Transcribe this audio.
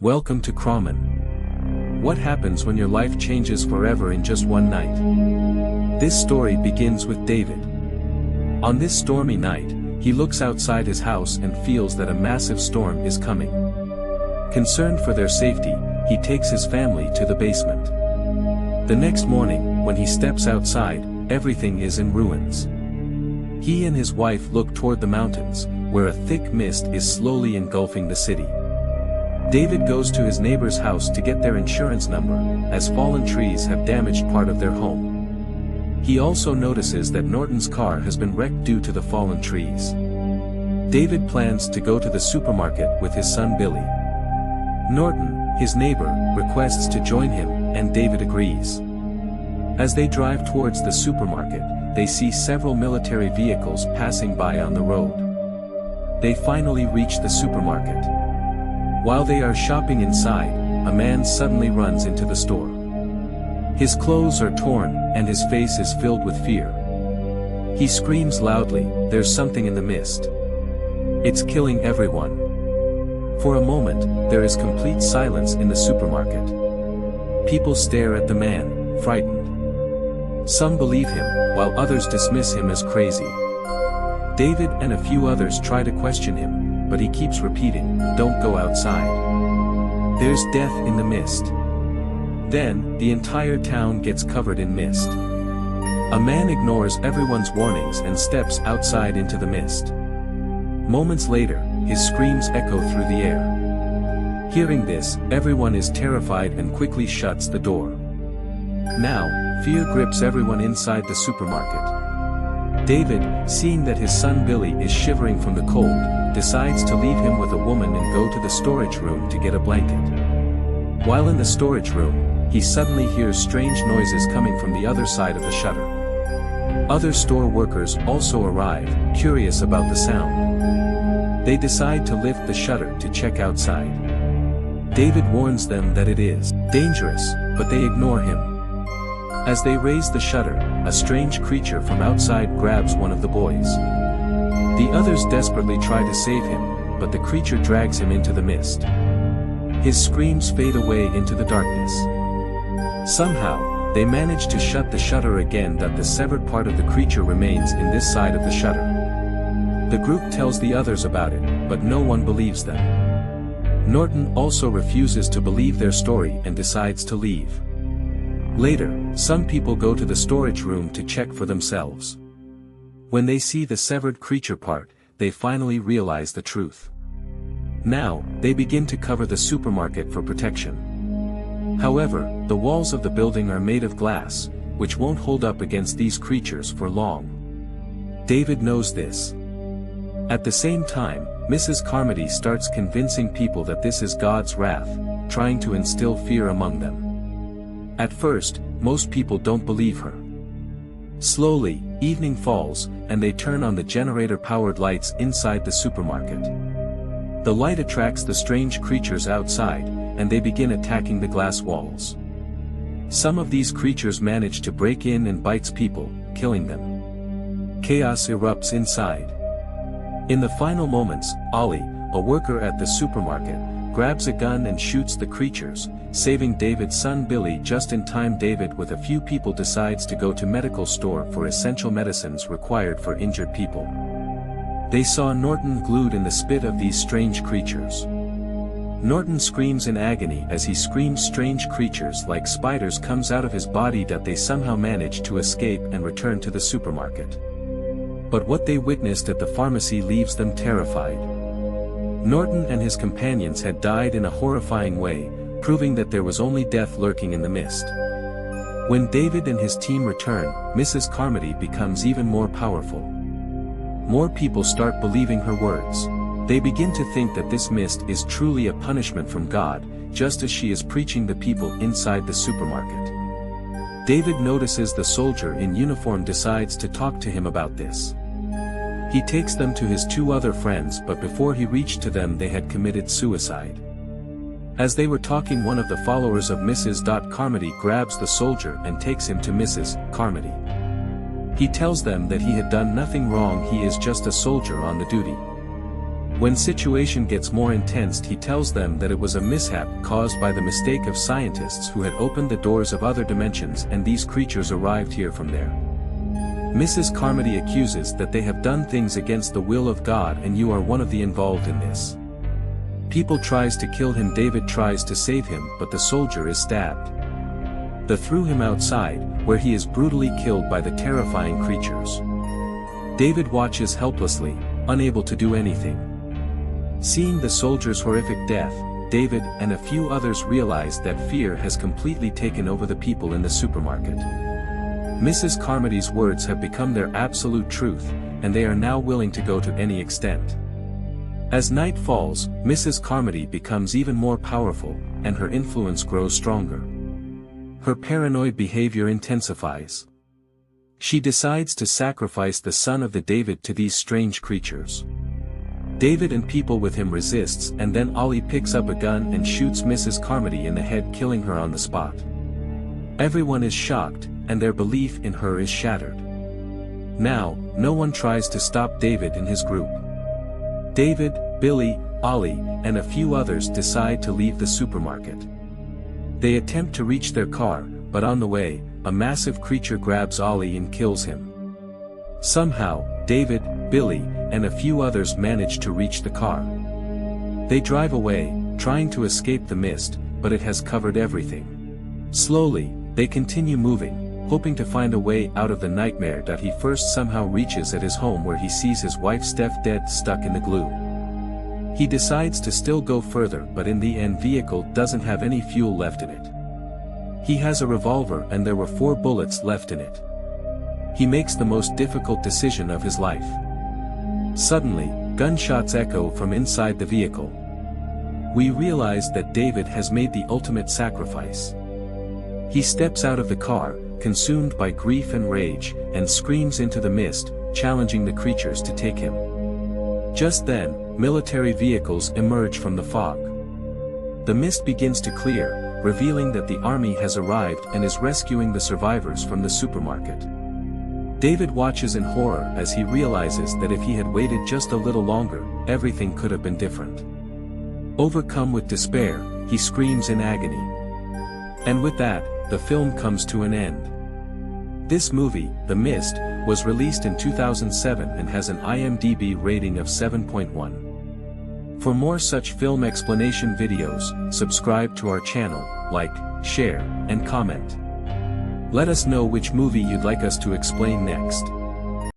Welcome to Kramen. What happens when your life changes forever in just one night? This story begins with David. On this stormy night, he looks outside his house and feels that a massive storm is coming. Concerned for their safety, he takes his family to the basement. The next morning, when he steps outside, everything is in ruins. He and his wife look toward the mountains, where a thick mist is slowly engulfing the city. David goes to his neighbor's house to get their insurance number, as fallen trees have damaged part of their home. He also notices that Norton's car has been wrecked due to the fallen trees. David plans to go to the supermarket with his son Billy. Norton, his neighbor, requests to join him, and David agrees. As they drive towards the supermarket, they see several military vehicles passing by on the road. They finally reach the supermarket. While they are shopping inside, a man suddenly runs into the store. His clothes are torn, and his face is filled with fear. He screams loudly, "There's something in the mist. It's killing everyone." For a moment, there is complete silence in the supermarket. People stare at the man, frightened. Some believe him, while others dismiss him as crazy. David and a few others try to question him, but he keeps repeating, "Don't go outside. There's death in the mist." Then, the entire town gets covered in mist. A man ignores everyone's warnings and steps outside into the mist. Moments later, his screams echo through the air. Hearing this, everyone is terrified and quickly shuts the door. Now, fear grips everyone inside the supermarket. David, seeing that his son Billy is shivering from the cold, decides to leave him with a woman and go to the storage room to get a blanket. While in the storage room, he suddenly hears strange noises coming from the other side of the shutter. Other store workers also arrive, curious about the sound. They decide to lift the shutter to check outside. David warns them that it is dangerous, but they ignore him. As they raise the shutter, a strange creature from outside grabs one of the boys. The others desperately try to save him, but the creature drags him into the mist. His screams fade away into the darkness. Somehow, they manage to shut the shutter again, that the severed part of the creature remains in this side of the shutter. The group tells the others about it, but no one believes them. Norton also refuses to believe their story and decides to leave. Later, some people go to the storage room to check for themselves. When they see the severed creature part, they finally realize the truth. Now, they begin to cover the supermarket for protection. However, the walls of the building are made of glass, which won't hold up against these creatures for long. David knows this. At the same time, Mrs. Carmody starts convincing people that this is God's wrath, trying to instill fear among them. At first, most people don't believe her. Slowly, evening falls, and they turn on the generator-powered lights inside the supermarket. The light attracts the strange creatures outside, and they begin attacking the glass walls. Some of these creatures manage to break in and bites people, killing them. Chaos erupts inside. In the final moments, Ollie, a worker at the supermarket, grabs a gun and shoots the creatures, saving David's son Billy just in time. David with a few people decides to go to medical store for essential medicines required for injured people. They saw Norton glued in the spit of these strange creatures. Norton screams in agony as he screams. Strange creatures like spiders comes out of his body, that they somehow manage to escape and return to the supermarket. But what they witnessed at the pharmacy leaves them terrified. Norton and his companions had died in a horrifying way, proving that there was only death lurking in the mist. When David and his team return, Mrs. Carmody becomes even more powerful. More people start believing her words. They begin to think that this mist is truly a punishment from God, just as she is preaching the people inside the supermarket. David notices the soldier in uniform decides to talk to him about this. He takes them to his two other friends, but before he reached to them they had committed suicide. As they were talking, one of the followers of Mrs. Carmody grabs the soldier and takes him to Mrs. Carmody. He tells them that he had done nothing wrong, he is just a soldier on the duty. When situation gets more intense, he tells them that it was a mishap caused by the mistake of scientists who had opened the doors of other dimensions and these creatures arrived here from there. Mrs. Carmody accuses that they have done things against the will of God and you are one of the involved in this. People tries to kill him. David tries to save him, but the soldier is stabbed. They threw him outside, where he is brutally killed by the terrifying creatures. David watches helplessly, unable to do anything. Seeing the soldier's horrific death, David and a few others realize that fear has completely taken over the people in the supermarket. Mrs. Carmody's words have become their absolute truth, and they are now willing to go to any extent. As night falls, Mrs. Carmody becomes even more powerful, and her influence grows stronger. Her paranoid behavior intensifies. She decides to sacrifice the son of the David to these strange creatures. David and people with him resists, and then Ollie picks up a gun and shoots Mrs. Carmody in the head, killing her on the spot. Everyone is shocked, and their belief in her is shattered. Now, no one tries to stop David and his group. David, Billy, Ollie, and a few others decide to leave the supermarket. They attempt to reach their car, but on the way, a massive creature grabs Ollie and kills him. Somehow, David, Billy, and a few others manage to reach the car. They drive away, trying to escape the mist, but it has covered everything. Slowly, they continue moving, hoping to find a way out of the nightmare that he first somehow reaches at his home, where he sees his wife Steph dead, stuck in the glue. He decides to still go further, but in the end vehicle doesn't have any fuel left in it. He has a revolver and there were 4 bullets left in it. He makes the most difficult decision of his life. Suddenly, gunshots echo from inside the vehicle. We realize that David has made the ultimate sacrifice. He steps out of the car, consumed by grief and rage, and screams into the mist, challenging the creatures to take him. Just then, military vehicles emerge from the fog. The mist begins to clear, revealing that the army has arrived and is rescuing the survivors from the supermarket. David watches in horror as he realizes that if he had waited just a little longer, everything could have been different. Overcome with despair, he screams in agony. And with that, the film comes to an end. This movie, The Mist, was released in 2007 and has an IMDb rating of 7.1. For more such film explanation videos, subscribe to our channel, like, share, and comment. Let us know which movie you'd like us to explain next.